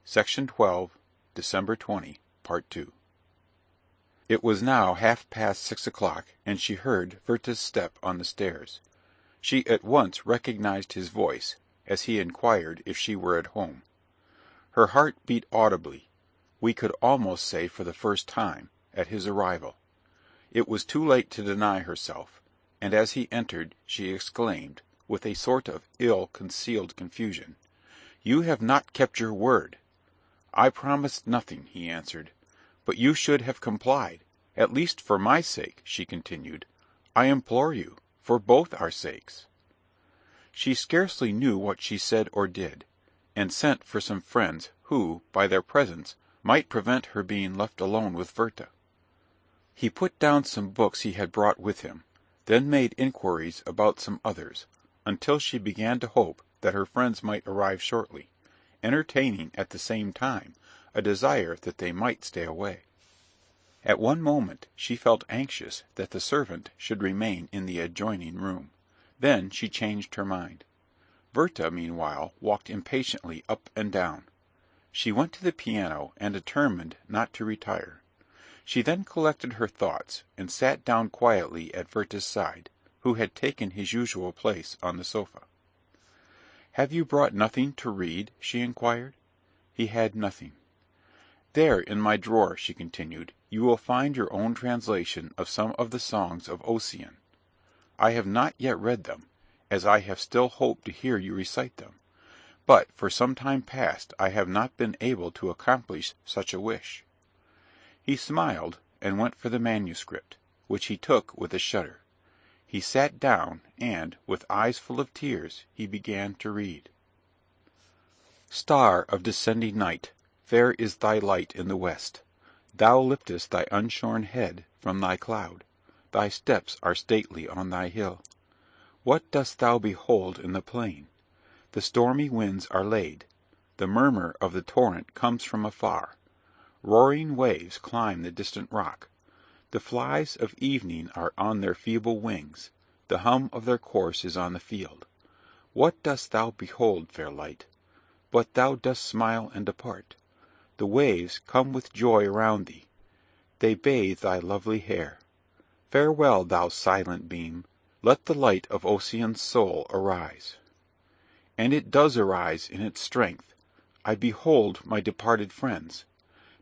Section 12, December 20, Part 2. It was now 6:30, and she heard Werther's step on the stairs. She at once recognized his voice, as he inquired if she were at home. Her heart beat audibly, we could almost say for the first time, at his arrival. It was too late to deny herself, and as he entered she exclaimed, with a sort of ill-concealed confusion, "You have not kept your word." "I promised nothing," he answered. "But you should have complied, at least for my sake," she continued. "I implore you, for both our sakes." She scarcely knew what she said or did, and sent for some friends who, by their presence, might prevent her being left alone with Werther. He put down some books he had brought with him, then made inquiries about some others, until she began to hope that her friends might arrive shortly, entertaining at the same time a desire that they might stay away. At one moment she felt anxious that the servant should remain in the adjoining room. Then she changed her mind. Werther, meanwhile, walked impatiently up and down. She went to the piano and determined not to retire. She then collected her thoughts, and sat down quietly at Werther's side, who had taken his usual place on the sofa. "Have you brought nothing to read?" she inquired. He had nothing. "There, in my drawer," she continued, "you will find your own translation of some of the songs of Ossian. I have not yet read them, as I have still hoped to hear you recite them, but for some time past I have not been able to accomplish such a wish." He smiled, and went for the manuscript, which he took with a shudder. He sat down, and, with eyes full of tears, he began to read. "Star of descending night, fair is thy light in the west. Thou liftest thy unshorn head from thy cloud. Thy steps are stately on thy hill. What dost thou behold in the plain? The stormy winds are laid. The murmur of the torrent comes from afar. Roaring waves climb the distant rock. The flies of evening are on their feeble wings. The hum of their course is on the field. What dost thou behold, fair light? But thou dost smile and depart. The waves come with joy around thee. They bathe thy lovely hair. Farewell, thou silent beam. Let the light of Ossian's soul arise. And it does arise in its strength. I behold my departed friends.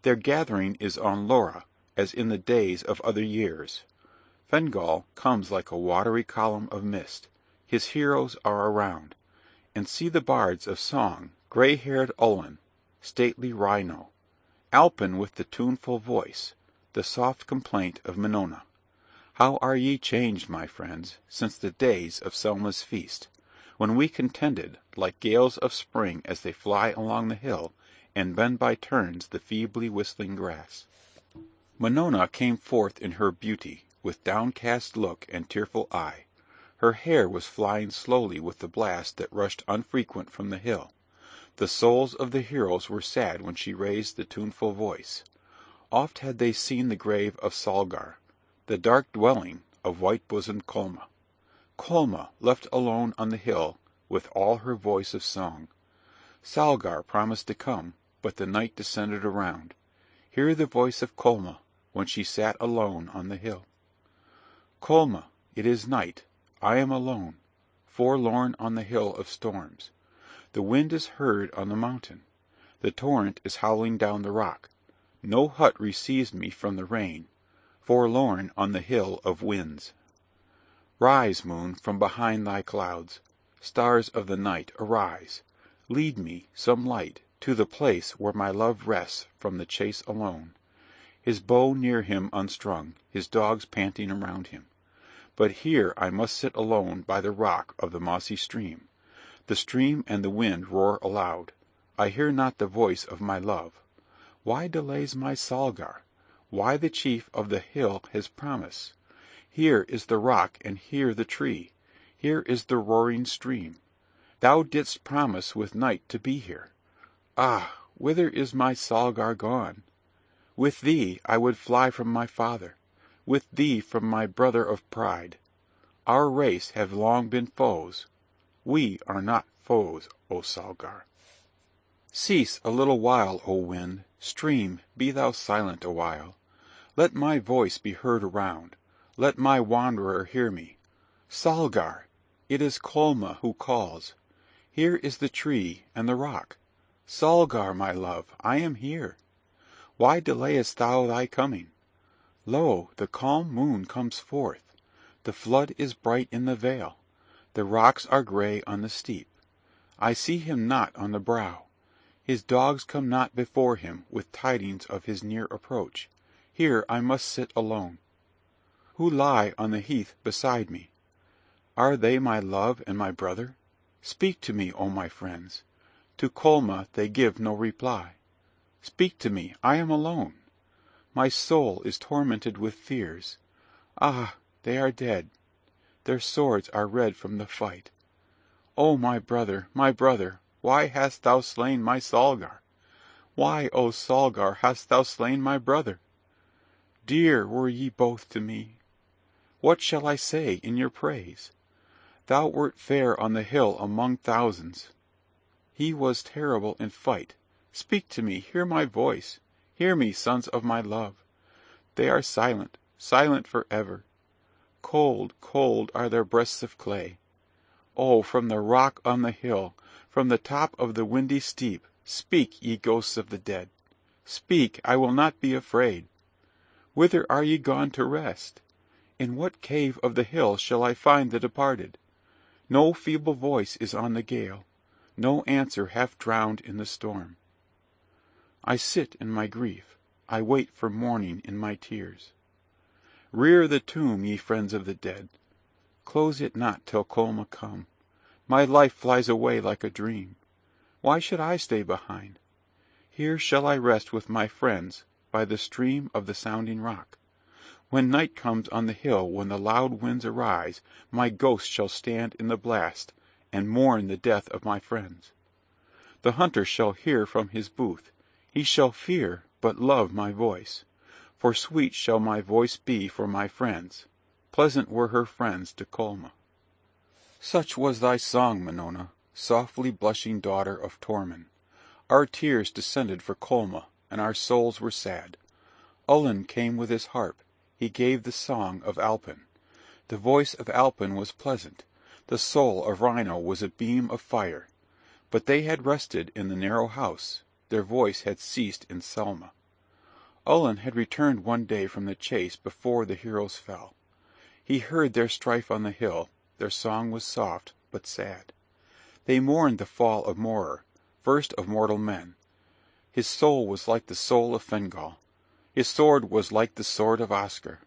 Their gathering is on Laura, as in the days of other years. Fingal comes like a watery column of mist. His heroes are around. And see the bards of song, grey-haired Ullin, stately Rhino, Alpin with the tuneful voice, the soft complaint of Minona. How are ye changed, my friends, since the days of Selma's feast, when we contended, like gales of spring as they fly along the hill, and bend by turns the feebly whistling grass. Minona came forth in her beauty, with downcast look and tearful eye. Her hair was flying slowly with the blast that rushed unfrequent from the hill. The souls of the heroes were sad when she raised the tuneful voice. Oft had they seen the grave of Salgar, the dark dwelling of white-bosomed Colma. Colma, left alone on the hill, with all her voice of song. Salgar promised to come, but the night descended around. Hear the voice of Colma, when she sat alone on the hill. Colma, it is night. I am alone, forlorn on the hill of storms. The wind is heard on the mountain. The torrent is howling down the rock. No hut receives me from the rain, forlorn on the hill of winds. Rise, moon, from behind thy clouds. Stars of the night, arise. Lead me, some light, to the place where my love rests from the chase alone. His bow near him unstrung, his dogs panting around him. But here I must sit alone by the rock of the mossy stream. The stream and the wind roar aloud. I hear not the voice of my love. Why delays my Salgar? Why the chief of the hill his promise? Here is the rock and here the tree. Here is the roaring stream. Thou didst promise with night to be here. Ah, whither is my Salgar gone? With thee I would fly from my father, with thee from my brother of pride. Our race have long been foes. We are not foes, O Salgar. Cease a little while, O wind, stream, be thou silent a while. Let my voice be heard around, let my wanderer hear me. Salgar, it is Kolma who calls. Here is the tree and the rock. Salgar, my love, I am here. Why delayest thou thy coming? Lo, the calm moon comes forth. The flood is bright in the vale. The rocks are grey on the steep. I see him not on the brow. His dogs come not before him with tidings of his near approach. Here I must sit alone. Who lie on the heath beside me? Are they my love and my brother? Speak to me, O my friends. To Kolma they give no reply. Speak to me, I am alone. My soul is tormented with fears. Ah, they are dead. Their swords are red from the fight. O my brother, why hast thou slain my Salgar? Why, O Salgar, hast thou slain my brother? Dear were ye both to me. What shall I say in your praise? Thou wert fair on the hill among thousands. He was terrible in fight. Speak to me, hear my voice. Hear me, sons of my love. They are silent, silent for ever. Cold, cold are their breasts of clay. Oh, from the rock on the hill, from the top of the windy steep, speak, ye ghosts of the dead. Speak, I will not be afraid. Whither are ye gone to rest? In what cave of the hill shall I find the departed? No feeble voice is on the gale, no answer half drowned in the storm. I sit in my grief, I wait for morning in my tears. Rear the tomb, ye friends of the dead. Close it not till Kolma come. My life flies away like a dream. Why should I stay behind? Here shall I rest with my friends by the stream of the sounding rock. When night comes on the hill, when the loud winds arise, my ghost shall stand in the blast, and mourn the death of my friends. The hunter shall hear from his booth. He shall fear, but love my voice. For sweet shall my voice be for my friends. Pleasant were her friends to Kolma. Such was thy song, Minona, softly blushing daughter of Tormund. Our tears descended for Kolma, and our souls were sad. Ullin came with his harp. He gave the song of Alpin. The voice of Alpin was pleasant. The soul of Rhino was a beam of fire. But they had rested in the narrow house. Their voice had ceased in Selma. Ullin had returned one day from the chase before the heroes fell. He heard their strife on the hill. Their song was soft, but sad. They mourned the fall of Morar, first of mortal men. His soul was like the soul of Fingal. His sword was like the sword of Oscar.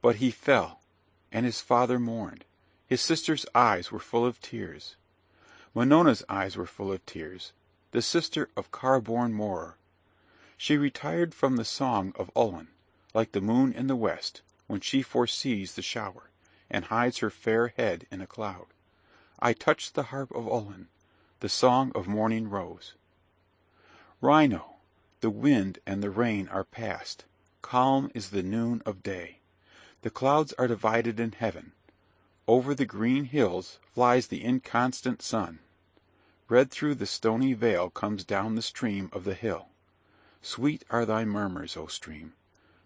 But he fell, and his father mourned. His sister's eyes were full of tears. Minona's eyes were full of tears, the sister of Car-born Morar. She retired from the song of Ullin, like the moon in the west, when she foresees the shower, and hides her fair head in a cloud. I touched the harp of Ullin, the song of morning rose. Rhino, the wind and the rain are past. Calm is the noon of day. The clouds are divided in heaven. Over the green hills flies the inconstant sun. Red through the stony vale comes down the stream of the hill. Sweet are thy murmurs, O stream,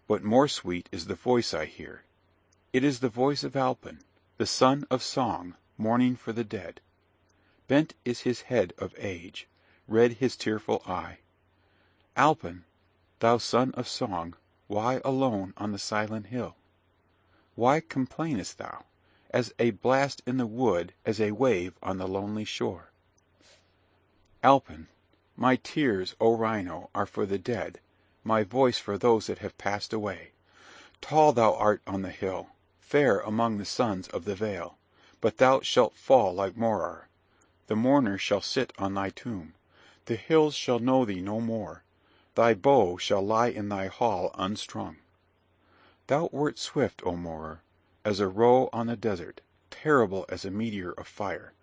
but more sweet is the voice I hear. It is the voice of Alpin, the son of song, mourning for the dead. Bent is his head of age, red his tearful eye. Alpin, thou son of song, why alone on the silent hill? Why complainest thou, as a blast in the wood, as a wave on the lonely shore? Alpin, my tears, O Rhino, are for the dead, my voice for those that have passed away. Tall thou art on the hill, fair among the sons of the vale, but thou shalt fall like Morar. The mourner shall sit on thy tomb. The hills shall know thee no more. Thy bow shall lie in thy hall unstrung. Thou wert swift, O Morar, as a roe on the desert, terrible as a meteor of fire.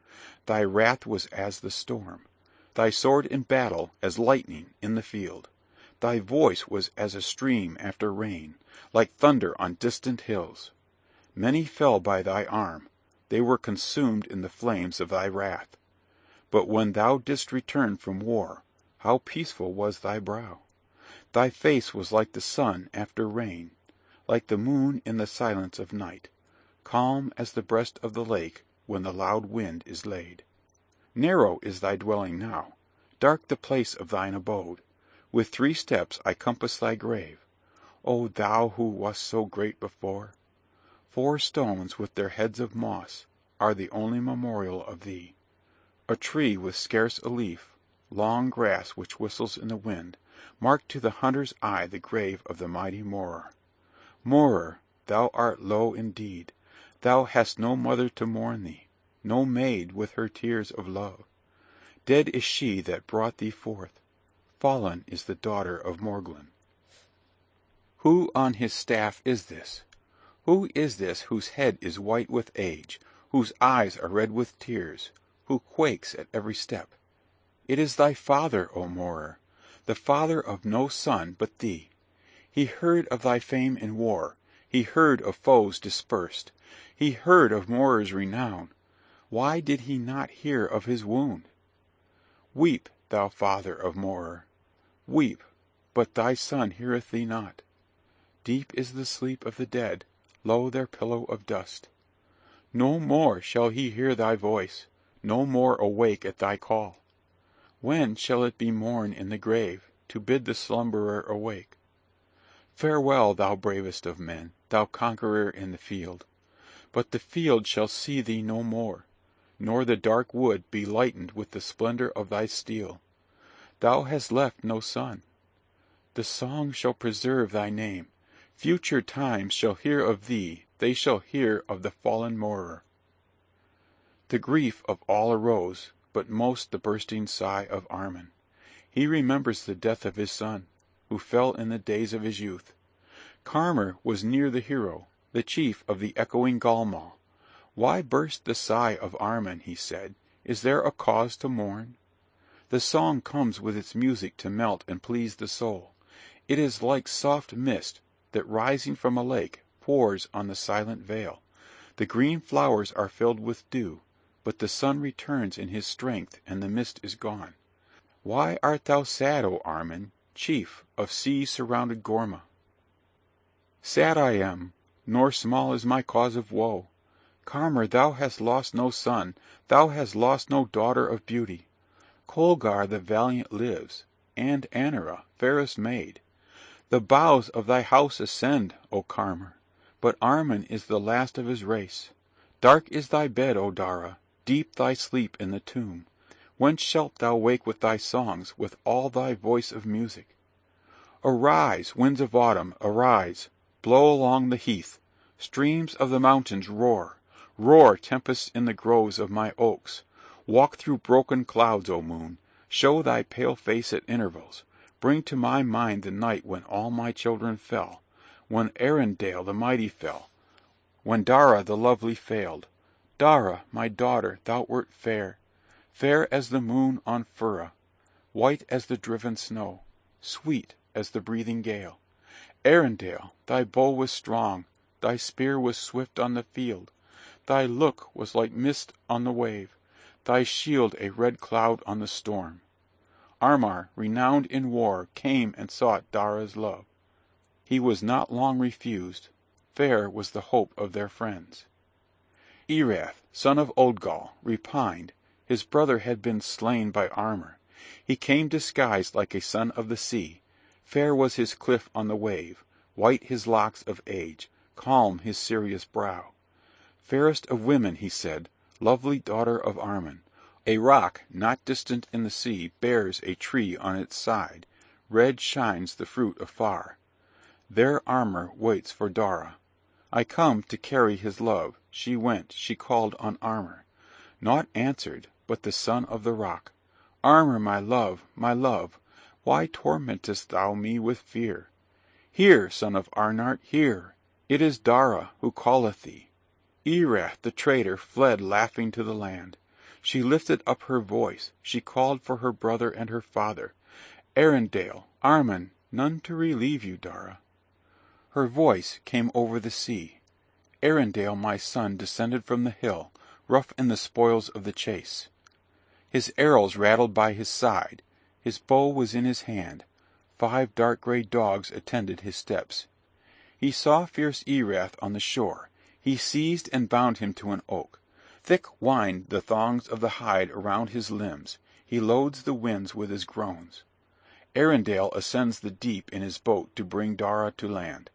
Thy wrath was as the storm. Thy sword in battle as lightning in the field. Thy voice was as a stream after rain, like thunder on distant hills. Many fell by thy arm. They were consumed in the flames of thy wrath. But when thou didst return from war, how peaceful was thy brow! Thy face was like the sun after rain, like the moon in the silence of night, calm as the breast of the lake when the loud wind is laid. Narrow is thy dwelling now, dark the place of thine abode. With 3 steps I compass thy grave, O thou who wast so great before! 4 stones with their heads of moss are the only memorial of thee. A tree with scarce a leaf, long grass which whistles in the wind, mark to the hunter's eye the grave of the mighty Morer. Morer, thou art low indeed, thou hast no mother to mourn thee, no maid with her tears of love. Dead is she that brought thee forth, fallen is the daughter of Morglan. Who on his staff is this? Who is this whose head is white with age, whose eyes are red with tears, who quakes at every step? It is thy father, O Morer, the father of no son but thee. He heard of thy fame in war, he heard of foes dispersed, he heard of Morer's renown. Why did he not hear of his wound? Weep, thou father of Morer, weep, but thy son heareth thee not. Deep is the sleep of the dead, low their pillow of dust. No more shall he hear thy voice, no more awake at thy call. When shall it be morn in the grave, to bid the slumberer awake? Farewell, thou bravest of men, thou conqueror in the field. But the field shall see thee no more, nor the dark wood be lightened with the splendor of thy steel. Thou hast left no son. The song shall preserve thy name. Future times shall hear of thee, they shall hear of the fallen Morer. The grief of all arose, but most the bursting sigh of Armin. He remembers the death of his son, who fell in the days of his youth. Carmer was near the hero, the chief of the echoing Galmal. Why burst the sigh of Armin, he said, is there a cause to mourn? The song comes with its music to melt and please the soul. It is like soft mist, that rising from a lake, pours on the silent vale. The green flowers are filled with dew, but the sun returns in his strength, and the mist is gone. Why art thou sad, O Armin, chief of sea-surrounded Gorma? Sad I am, nor small is my cause of woe. Carmer, thou hast lost no son, thou hast lost no daughter of beauty. Colgar the valiant lives, and Anera, fairest maid. The boughs of thy house ascend, O Carmer, but Armin is the last of his race. Dark is thy bed, O Dara, deep thy sleep in the tomb. When shalt thou wake with thy songs, with all thy voice of music? Arise, winds of autumn, arise, blow along the heath. Streams of the mountains roar, roar tempests in the groves of my oaks. Walk through broken clouds, O moon, show thy pale face at intervals. Bring to my mind the night when all my children fell, when Arundel the mighty fell, when Dara the lovely failed. Dara, my daughter, thou wert fair, fair as the moon on Fura, white as the driven snow, sweet as the breathing gale. Arundel, thy bow was strong, thy spear was swift on the field, thy look was like mist on the wave, thy shield a red cloud on the storm. Armar, renowned in war, came and sought Dara's love. He was not long refused, fair was the hope of their friends. Erath, son of Odgal, repined, his brother had been slain by Armar. He came disguised like a son of the sea, fair was his cliff on the wave, white his locks of age, calm his serious brow. Fairest of women, he said, lovely daughter of Armin. A rock not distant in the sea bears a tree on its side, red shines the fruit afar. There Armar waits for Dara. I come to carry his love. She went, she called on Armar. Naught answered but the son of the rock. Armar, my love, why tormentest thou me with fear? Hear, son of Arnart, hear, it is Dara who calleth thee. Erath the traitor fled laughing to the land. She lifted up her voice, she called for her brother and her father. Arundel, Armin, none to relieve you, Dara. Her voice came over the sea. Arundel, my son, descended from the hill, rough in the spoils of the chase. His arrows rattled by his side. His bow was in his hand. 5 dark grey dogs attended his steps. He saw fierce Erath on the shore. He seized and bound him to an oak. Thick wind the thongs of the hide around his limbs. He loads the winds with his groans. Arundel ascends the deep in his boat to bring Dara to land.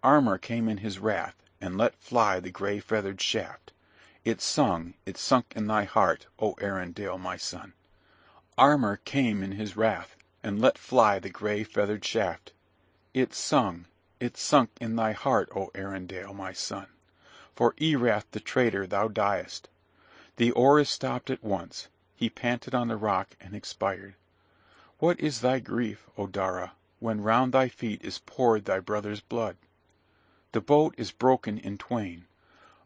Armour came in his wrath, and let fly the grey feathered shaft. It sunk in thy heart, O Arundel, my son. Armour came in his wrath, and let fly the grey feathered shaft. It sunk in thy heart, O Arundel, my son. For Erath the traitor thou diest. The oars stopped at once. He panted on the rock and expired. What is thy grief, O Dara, when round thy feet is poured thy brother's blood? The boat is broken in twain.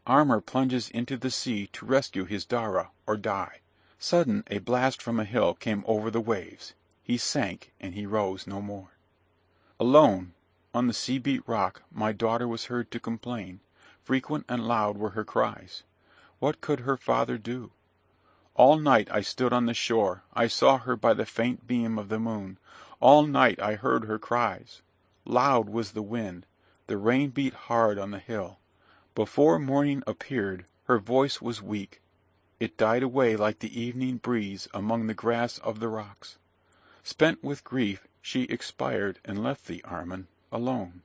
Armour plunges into the sea to rescue his Dara, or die. Sudden a blast from a hill came over the waves. He sank, and he rose no more. Alone, on the sea-beat rock, my daughter was heard to complain. Frequent and loud were her cries. What could her father do? All night I stood on the shore. I saw her by the faint beam of the moon. All night I heard her cries. Loud was the wind. The rain beat hard on the hill. Before morning appeared, her voice was weak. It died away like the evening breeze among the grass of the rocks. Spent with grief, she expired and left thee, Armin, alone.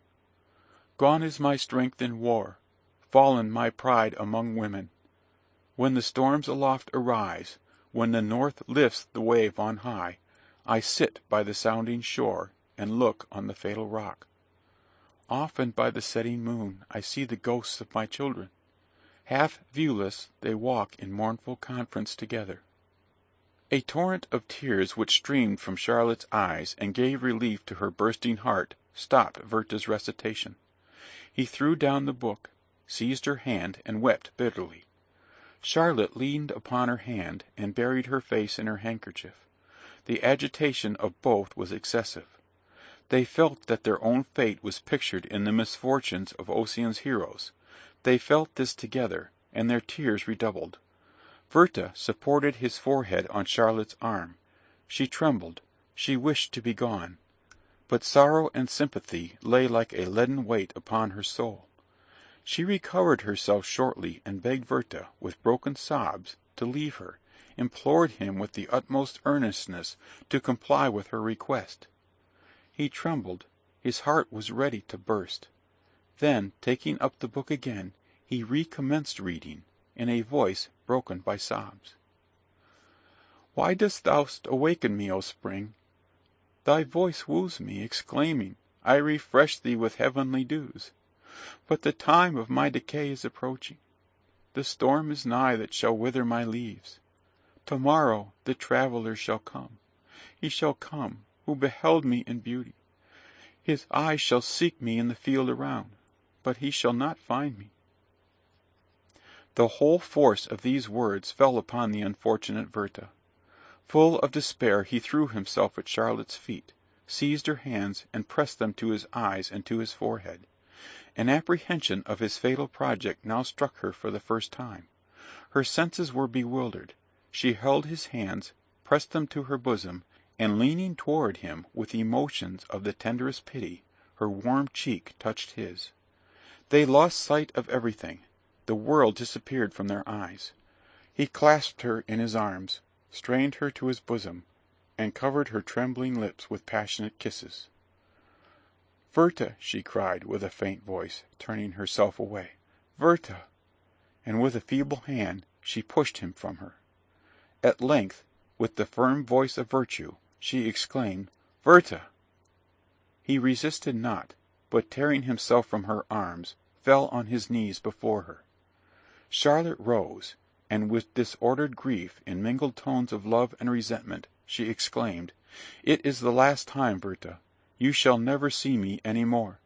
Gone is my strength in war, fallen my pride among women. When the storms aloft arise, when the north lifts the wave on high, I sit by the sounding shore and look on the fatal rock. Often by the setting moon I see the ghosts of my children. Half viewless they walk in mournful conference together. A torrent of tears which streamed from Charlotte's eyes and gave relief to her bursting heart stopped Werther's recitation. He threw down the book, seized her hand, and wept bitterly. Charlotte leaned upon her hand and buried her face in her handkerchief. The agitation of both was excessive. They felt that their own fate was pictured in the misfortunes of Ossian's heroes. They felt this together, and their tears redoubled. Werther supported his forehead on Charlotte's arm. She trembled. She wished to be gone. But sorrow and sympathy lay like a leaden weight upon her soul. She recovered herself shortly, and begged Werther, with broken sobs, to leave her, implored him with the utmost earnestness to comply with her request. He trembled. His heart was ready to burst. Then, taking up the book again, he recommenced reading, in a voice broken by sobs. Why dost thou awaken me, O spring? Thy voice woos me, exclaiming, I refresh thee with heavenly dews. But the time of my decay is approaching. The storm is nigh that shall wither my leaves. To-morrow the traveller shall come. He shall come, who beheld me in beauty. His eyes shall seek me in the field around, but he shall not find me. The whole force of these words fell upon the unfortunate Werther. Full of despair, he threw himself at Charlotte's feet, seized her hands, and pressed them to his eyes and to his forehead. An apprehension of his fatal project now struck her for the first time. Her senses were bewildered. She held his hands, pressed them to her bosom, and leaning toward him with emotions of the tenderest pity, her warm cheek touched his. They lost sight of everything. The world disappeared from their eyes. He clasped her in his arms, strained her to his bosom, and covered her trembling lips with passionate kisses. Werther, she cried with a faint voice, turning herself away. Werther! And with a feeble hand she pushed him from her. At length, with the firm voice of virtue, she exclaimed, Werther! He resisted not, but tearing himself from her arms, fell on his knees before her. Charlotte rose, and with disordered grief, in mingled tones of love and resentment, she exclaimed, It is the last time, Werther. You shall never see me any more.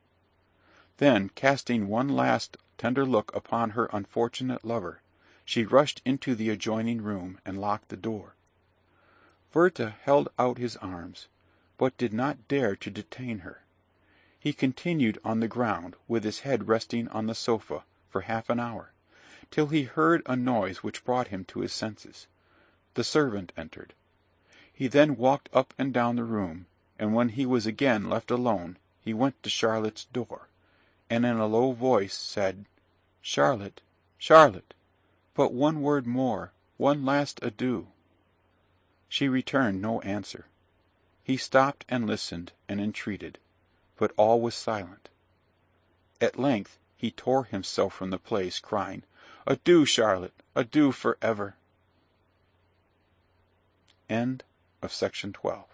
Then, casting one last tender look upon her unfortunate lover, she rushed into the adjoining room and locked the door. Werther held out his arms, but did not dare to detain her. He continued on the ground, with his head resting on the sofa, for half an hour, till he heard a noise which brought him to his senses. The servant entered. He then walked up and down the room, and when he was again left alone, he went to Charlotte's door, and in a low voice said, "Charlotte, Charlotte, but one word more, one last adieu." She returned no answer. He stopped and listened and entreated, but all was silent. At length he tore himself from the place, crying, "Adieu, Charlotte, adieu for ever." Section 12.